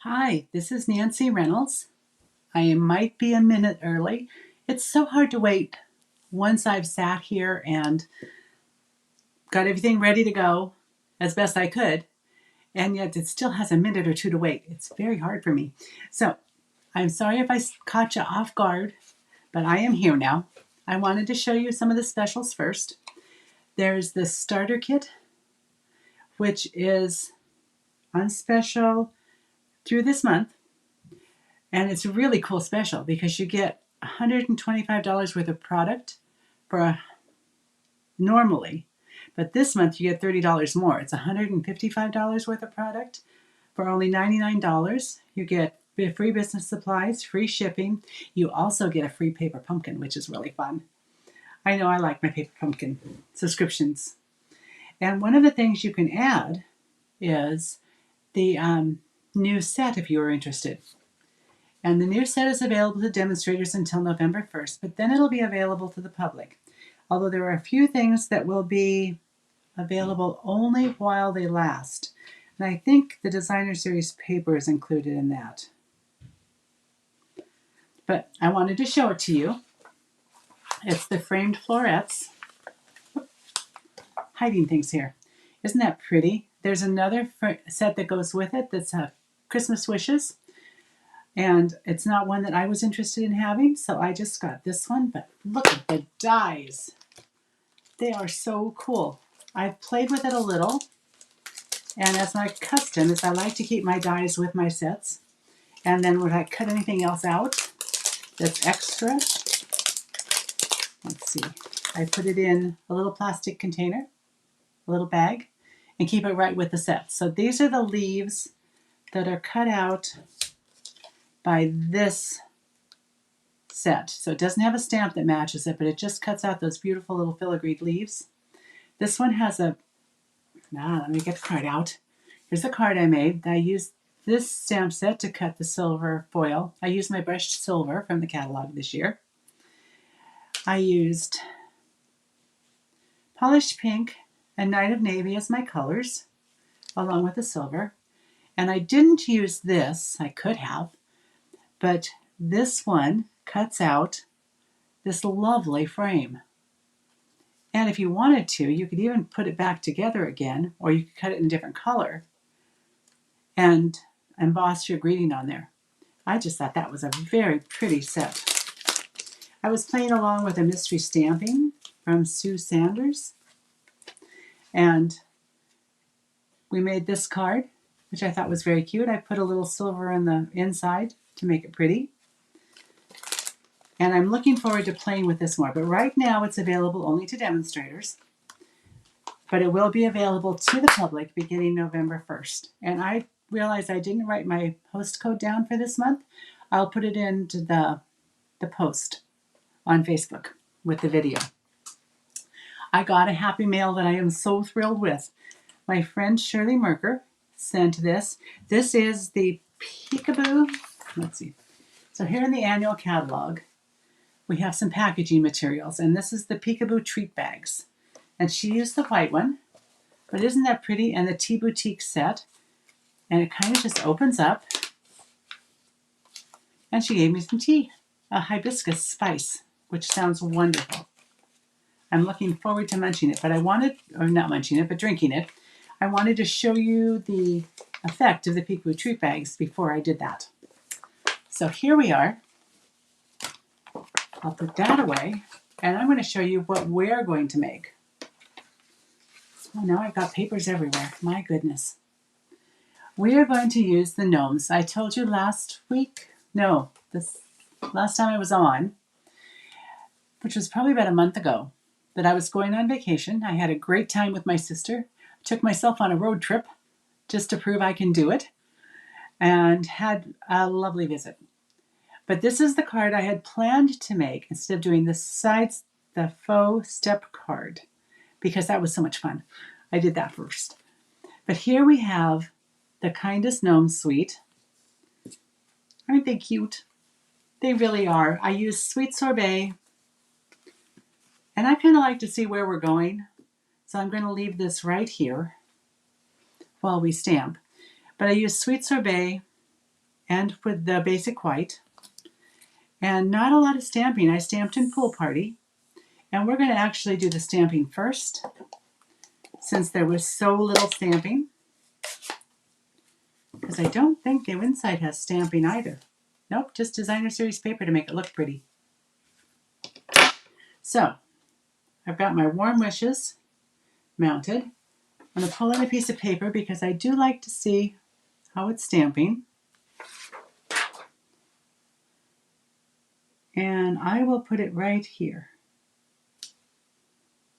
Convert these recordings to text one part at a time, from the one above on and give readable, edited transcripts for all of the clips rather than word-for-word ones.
Hi, this is Nancy Reynolds. I might be a minute early. It's so hard to wait once I've sat here and got everything ready to go as best I could, and yet it still has a minute or two to wait. It's very hard for me. So I'm sorry if I caught you off guard, but I am here now. I wanted to show you some of the specials first. There's the starter kit, which is on special through this month. And it's a really cool special because you get $125 worth of product for normally, but this month you get $30 more. It's $155 worth of product for only $99. You get free business supplies, free shipping. You also get a free paper pumpkin, which is really fun. I know I like my paper pumpkin subscriptions. And one of the things you can add is the new set if you are interested. And the new set is available to demonstrators until November 1st, but then it'll be available to the public. Although there are a few things that will be available only while they last. And I think the Designer Series paper is included in that. But I wanted to show it to you. It's the framed florets. Hiding things here. Isn't that pretty? There's another set that goes with it that's Christmas wishes. And it's not one that I was interested in having, so I just got this one. But look at the dies. They are so cool. I've played with it a little, and as my custom is I like to keep my dies with my sets. And then when I cut anything else out that's extra, let's see, I put it in a little plastic container, a little bag, and keep it right with the set. So these are the leaves that are cut out by this set. So it doesn't have a stamp that matches it, but it just cuts out those beautiful little filigreed leaves. This one has let me get the card out. Here's the card I made. I used this stamp set to cut the silver foil. I used my brushed silver from the catalog this year. I used polished pink and Night of Navy as my colors, along with the silver. And I didn't use this. I could have, but this one cuts out this lovely frame. And if you wanted to, you could even put it back together again, or you could cut it in a different color and emboss your greeting on there. I just thought that was a very pretty set. I was playing along with a mystery stamping from Sue Sanders, and we made this card, which I thought was very cute. I put a little silver on the inside to make it pretty. And I'm looking forward to playing with this more. But right now it's available only to demonstrators. But it will be available to the public beginning November 1st. And I realized I didn't write my host code down for this month. I'll put it into the post on Facebook with the video. I got a happy mail that I am so thrilled with. My friend Shirley Merker sent this. This is the Peekaboo. Let's see. So here in the annual catalog, we have some packaging materials, and this is the Peekaboo treat bags. And she used the white one, but isn't that pretty? And the Tea Boutique set, and it kind of just opens up. And she gave me some tea, a hibiscus spice, which sounds wonderful. I'm looking forward to munching it, but I wanted, or not munching it, but drinking it. I wanted to show you the effect of the Peekaboo treat bags before I did that. So here we are. I'll put that away, and I'm going to show you what we're going to make. Oh, now I've got papers everywhere. My goodness. We are going to use the Gnomes. I told you last time I was on, which was probably about a month ago, that I was going on vacation. I had a great time with my sister. I took myself on a road trip just to prove I can do it, and had a lovely visit. But this is the card I had planned to make instead of doing the faux step card, because that was so much fun. I did that first. But here we have the Kindest Gnome Suite. Aren't they cute? They really are. I used Sweet Sorbet, and I kind of like to see where we're going. So I'm going to leave this right here while we stamp. But I used Sweet Sorbet and with the basic white. And not a lot of stamping. I stamped in Pool Party. And we're going to actually do the stamping first, since there was so little stamping. Because I don't think the inside has stamping either. Nope, just designer series paper to make it look pretty. So, I've got my Warm Wishes mounted. I'm going to pull in a piece of paper because I do like to see how it's stamping. And I will put it right here.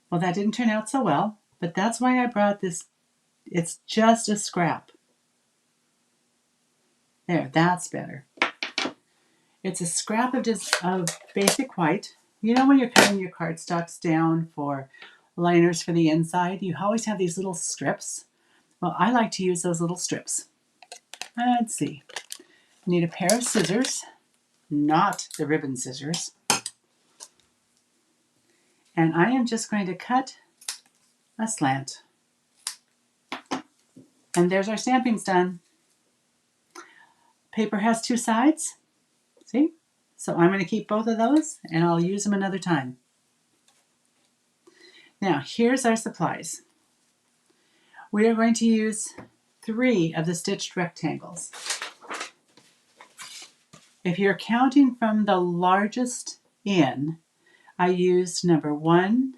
Well, that didn't turn out so well, but that's why I brought this. It's just a scrap. There, that's better. It's a scrap of basic white. You know when you're cutting your cardstocks down for liners for the inside, you always have these little strips. Well, I like to use those little strips. Let's see. I need a pair of scissors, not the ribbon scissors. And I am just going to cut a slant. And there's our stampings done. Paper has two sides. See? So I'm going to keep both of those and I'll use them another time. Now, here's our supplies. We are going to use 3 of the stitched rectangles. If you're counting from the largest in, I used number 1,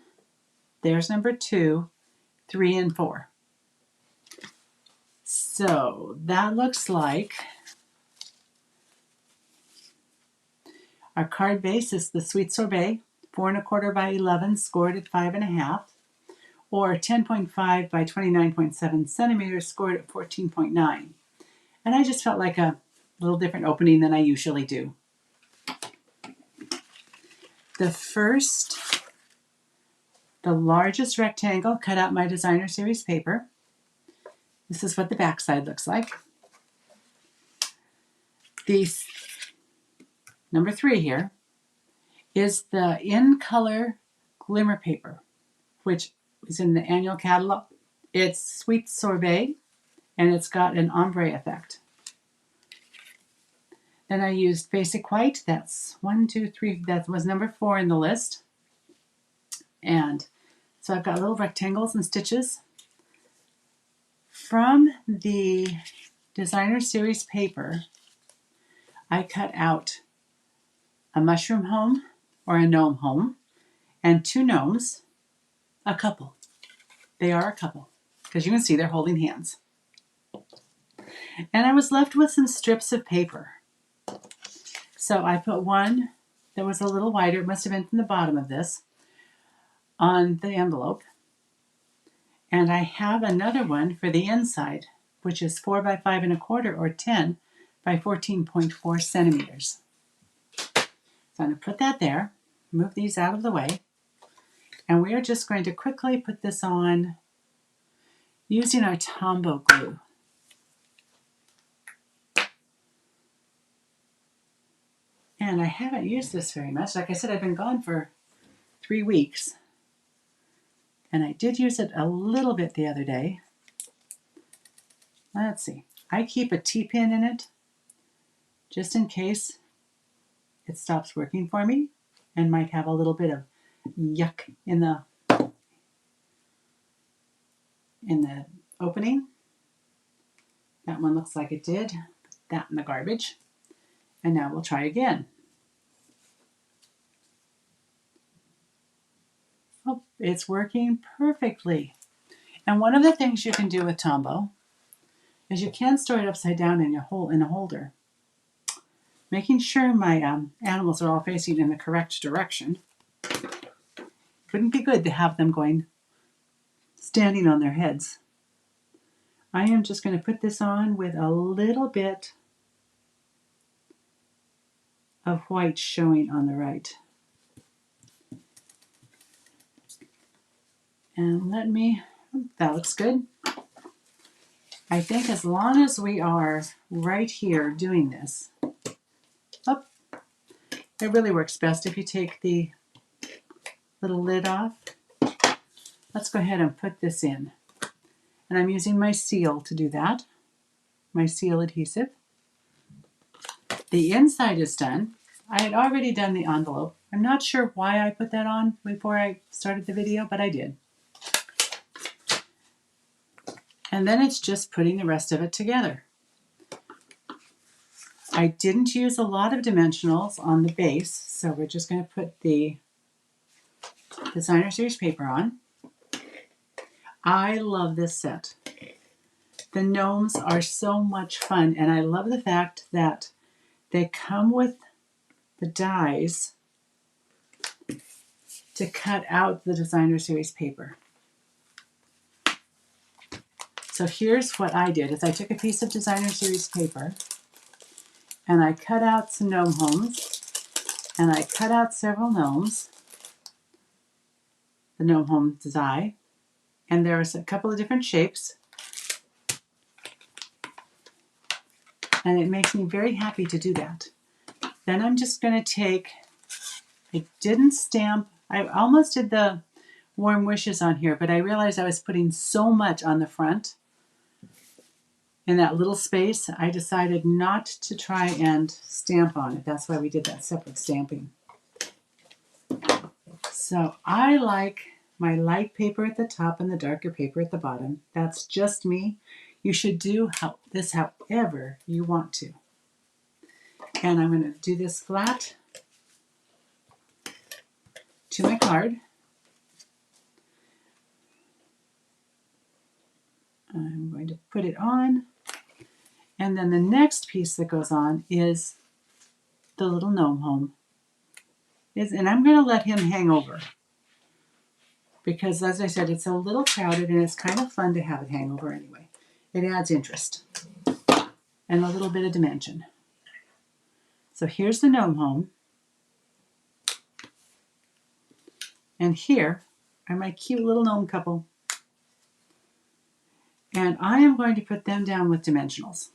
there's number 2, 3, and 4. So that looks like our card base is the Sweet Sorbet, 4 1/4 by 11, scored at 5.5, or 10.5 by 29.7 centimeters, scored at 14.9. And I just felt like a little different opening than I usually do. The largest rectangle, cut out my designer series paper. This is what the back side looks like. These number 3 here is the in color glimmer paper, which is in the annual catalog. It's Sweet Sorbet, and it's got an ombre effect. Then I used basic white. That's 1, 2, 3. That was number 4 in the list. And so I've got little rectangles and stitches. From the designer series paper, I cut out a mushroom home or a gnome home and 2 gnomes, a couple. They are a couple because you can see they're holding hands. And I was left with some strips of paper. So I put one that was a little wider, it must have been from the bottom of this, on the envelope. And I have another one for the inside, which is 4 by 5 1/4 or 10 by 14.4 centimeters. So I'm going to put that there, move these out of the way, and we are just going to quickly put this on using our Tombow glue. And I haven't used this very much. Like I said, I've been gone for 3 weeks. And I did use it a little bit the other day. Let's see. I keep a T-pin in it just in case it stops working for me and might have a little bit of yuck in the opening. That one looks like it did. Put that in the garbage. And now we'll try again. Oh, it's working perfectly. And one of the things you can do with Tombow is you can store it upside down in a holder. Making sure my animals are all facing in the correct direction. Wouldn't be good to have them standing on their heads. I am just going to put this on with a little bit of white showing on the right. And that looks good. I think as long as we are right here doing this, it really works best if you take the little lid off. Let's go ahead and put this in. And I'm using my seal to do that, my seal adhesive. The inside is done. I had already done the envelope. I'm not sure why I put that on before I started the video, but I did. And then it's just putting the rest of it together. I didn't use a lot of dimensionals on the base, so we're just going to put the Designer Series paper on. I love this set. The gnomes are so much fun, and I love the fact that they come with the dies to cut out the Designer Series paper. So here's what I did, is I took a piece of Designer Series paper and I cut out some gnome homes and I cut out several gnomes, the gnome home die, and there's a couple of different shapes. And it makes me very happy to do that. Then I'm just going to take, I didn't stamp, I almost did the warm wishes on here, but I realized I was putting so much on the front in that little space. I decided not to try and stamp on it. That's why we did that separate stamping. So I like my light paper at the top and the darker paper at the bottom. That's just me. You should do this however you want to. And I'm going to do this flat to my card. I'm going to put it on. And then the next piece that goes on is the little gnome home. And I'm going to let him hang over. Because as I said, it's a little crowded and it's kind of fun to have it hang over anyway. It adds interest and a little bit of dimension. So here's the gnome home. And here are my cute little gnome couple. And I am going to put them down with dimensionals.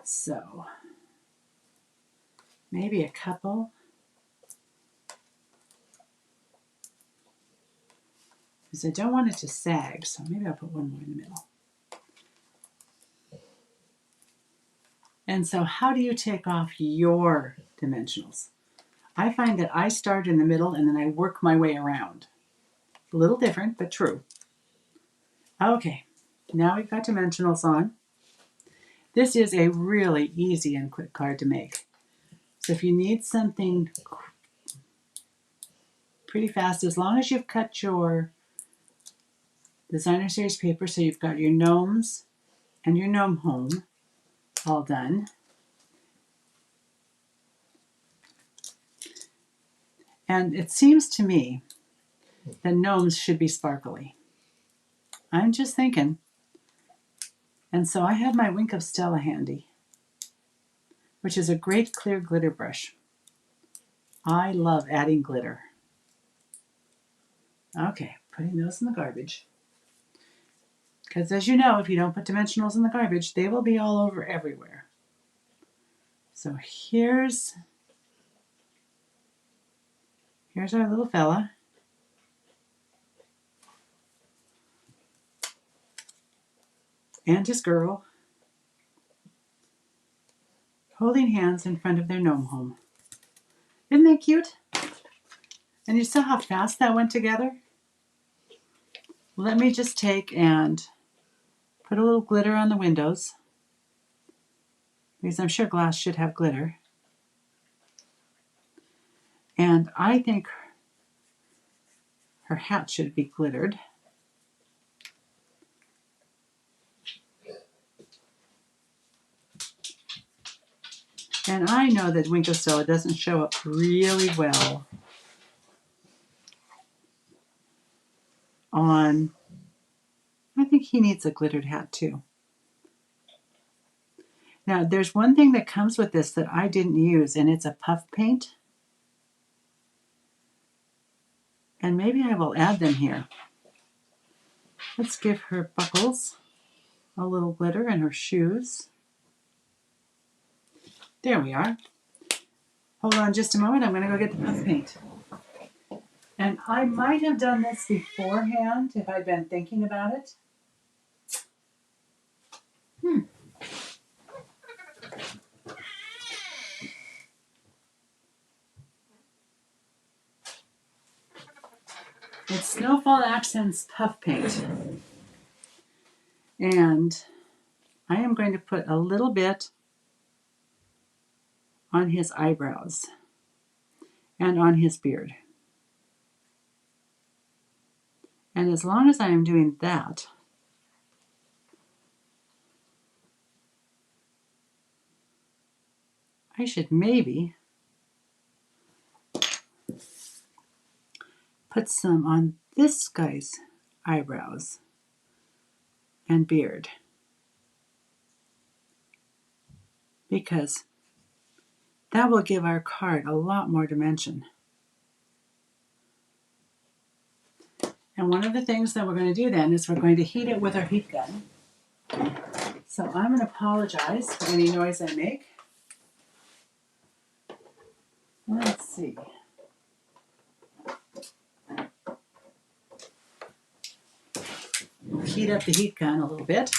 So maybe a couple. Because I don't want it to sag, so maybe I'll put one more in the middle. And so how do you take off your dimensionals? I find that I start in the middle and then I work my way around. A little different, but true. Okay, now we've got dimensionals on. This is a really easy and quick card to make. So if you need something pretty fast, as long as you've cut your Designer Series paper, so you've got your gnomes and your gnome home all done. And it seems to me that gnomes should be sparkly. I'm just thinking. And so I have my Wink of Stella handy, which is a great clear glitter brush. I love adding glitter. Okay, putting those in the garbage. Because as you know, if you don't put dimensionals in the garbage, they will be all over everywhere. So here's our little fella. And his girl holding hands in front of their gnome home. Isn't that cute? And you saw how fast that went together? Let me just take and put a little glitter on the windows, because I'm sure glass should have glitter. And I think her hat should be glittered. And I know that Wink of Stella doesn't show up really well on, I think he needs a glittered hat too. Now there's one thing that comes with this that I didn't use, and it's a puff paint. And maybe I will add them here. Let's give her buckles a little glitter and her shoes. There we are. Hold on just a moment. I'm going to go get the puff paint. And I might have done this beforehand if I'd been thinking about it. It's Snowfall Accents Puff Paint. And I am going to put a little bit on his eyebrows and on his beard. And as long as I am doing that, I should maybe put some on this guy's eyebrows and beard, because that will give our card a lot more dimension. And one of the things that we're going to do then is we're going to heat it with our heat gun. So I'm going to apologize for any noise I make. Let's see. Heat up the heat gun a little bit.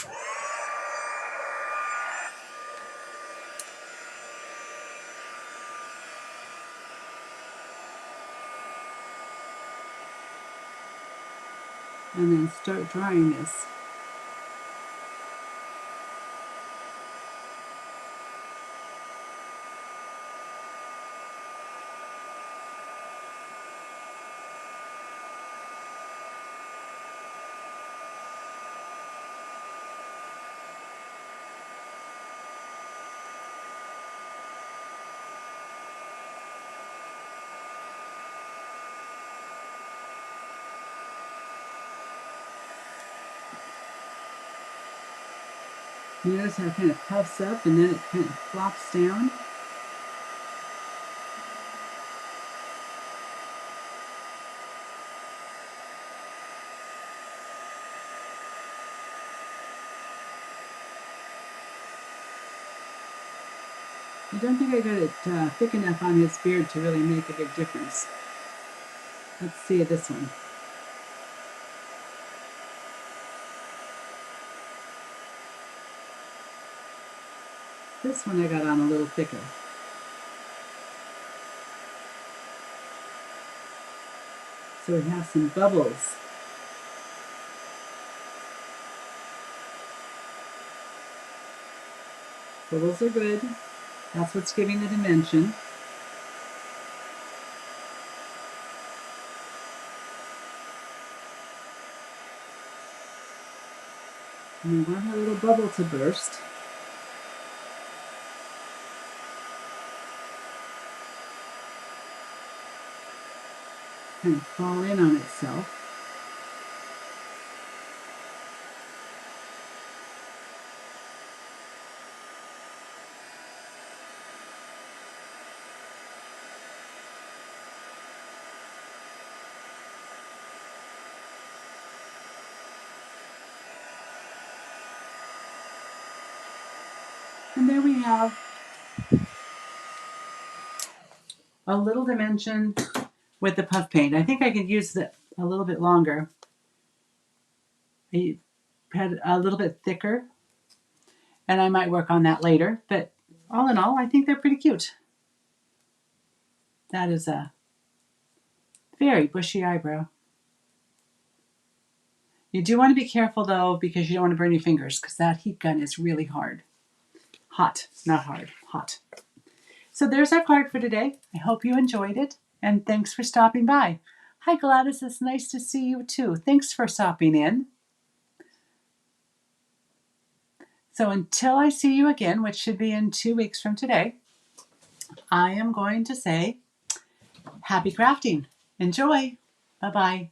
And then start drying this. You notice how it kind of puffs up and then it kind of flops down. I don't think I got it thick enough on his beard to really make a big difference. Let's see this one. This one I got on a little thicker. So it has some bubbles. Bubbles are good. That's what's giving the dimension. And we want our little bubble to burst. Kind of fall in on itself. And there we have a little dimension with the puff paint. I think I could use it a little bit longer. I had a little bit thicker, and I might work on that later. But all in all, I think they're pretty cute. That is a very bushy eyebrow. You do want to be careful though, because you don't want to burn your fingers, because that heat gun is really hard. Hot, not hard, hot. So there's our card for today. I hope you enjoyed it, and thanks for stopping by. Hi Gladys, it's nice to see you too. Thanks for stopping in. So until I see you again, which should be in 2 weeks from today, I am going to say happy crafting. Enjoy. Bye-bye.